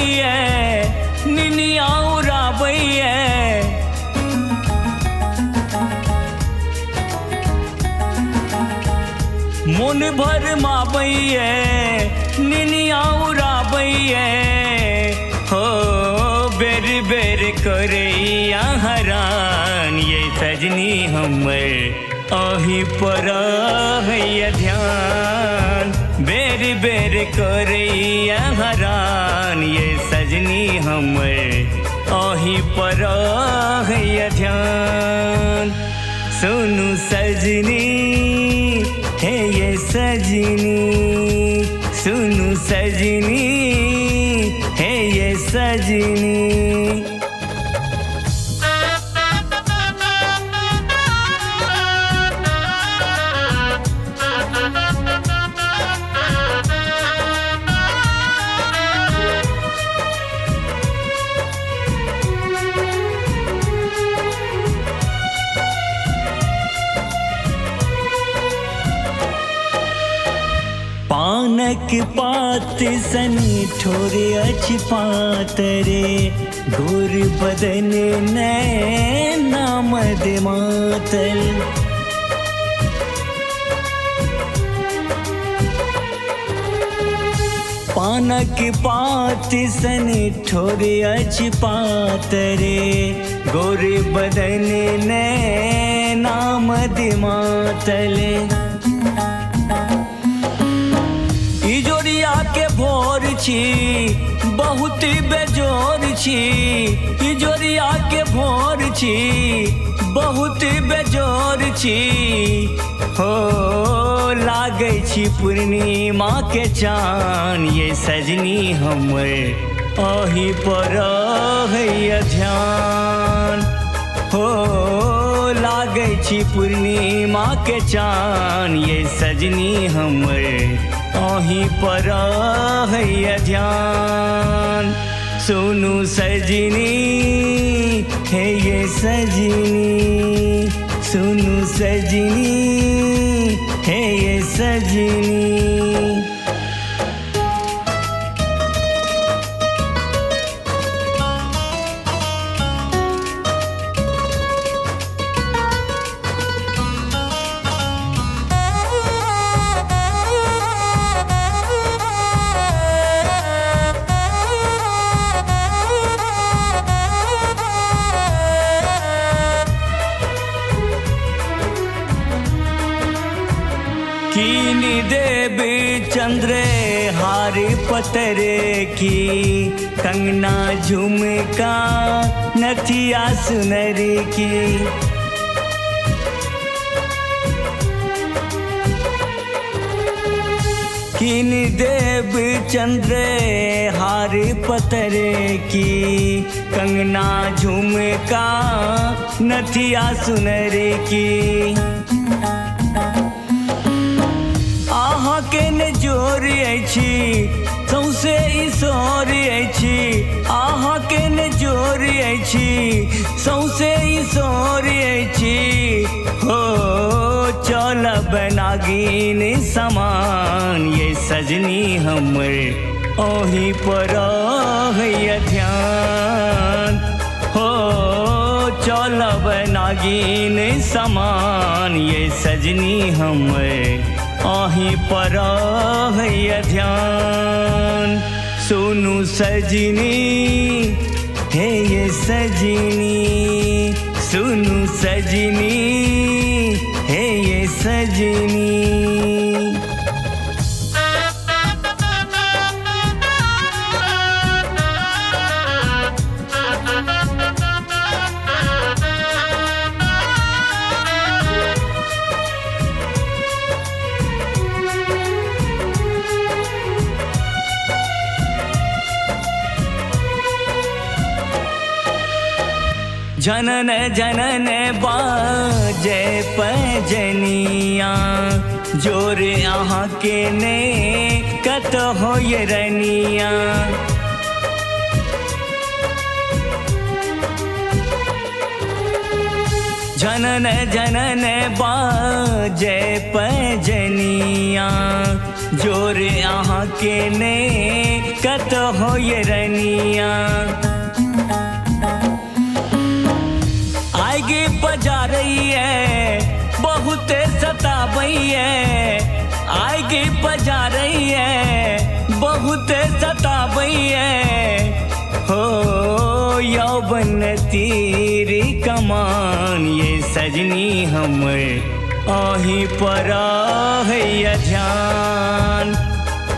बैये निनिया उड़ा बैये मन भर माबैये निनिया उड़ा बैये हो बेर बेर करैया हरान ये सजनी हमर अही पर है ध्यान बेर बेर करैया हरान ये सजनी हमर अही पर है ध्यान सुनु सजनी है ये सजनी सुनु सजनी है ये सजनी पानक पात सनी ठोरे अछ पातरे गोर बदन नैना मद मातल पानक पात सनी ठोरे अछ पातरे गोर बदन नैना मद मातल इजोरिया के भोर छी बहुत बेजोर छी इजोरिया के भोर छी बहुत बेजोर छी हो लागे छी पूर्णिमा के चान ये सजनी हमर अही पर है ध्यान हो लागे छी पूर्णिमा के चान ये सजनी हमर अही पर है ध्यान सुनु सजनी है ये सजनी सुनु सजनी है ये सजनी कीन देवी चंद्रे हारी पतरे की कंगना झुमका नथिया सुनरी की कीन देवी चंद्रे हारी पतरे की कंगना झुमका नथिया सुनरी की के ने जोर अछि सौसे ईश्वर अछि आहा के ने जोर अछि सौसे ईश्वर अछि हो चलब नागिन समान ये सजनी हमर ओही पर है ध्यान हो चलब नागिन समान ये सजनी हमर अही पर है ध्यान सुनु सजनी है ये सजनी सुनु सजनी है ये सजनी जनन जनन बाजे पैजनिया जोर अहाँ के ने कत हो ये रनिया जनन जनन बाजे पैजनिया जोर यहाँ के ने कत हो ये रनिया आगे बजा रही है बहुत सतावई है आगे बजा रही है बहुत सतावई है हो यौवन तीर कमान ये सजनी हमर आही पर है ध्यान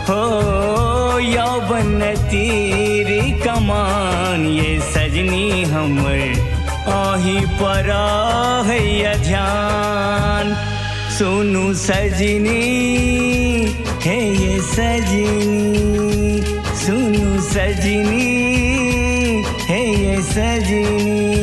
हो यौवन तीर कमान ये सजनी हमर आही पर है ध्यान सुनु सजनी है ये सजनी सुनु सजनी है ये सजनी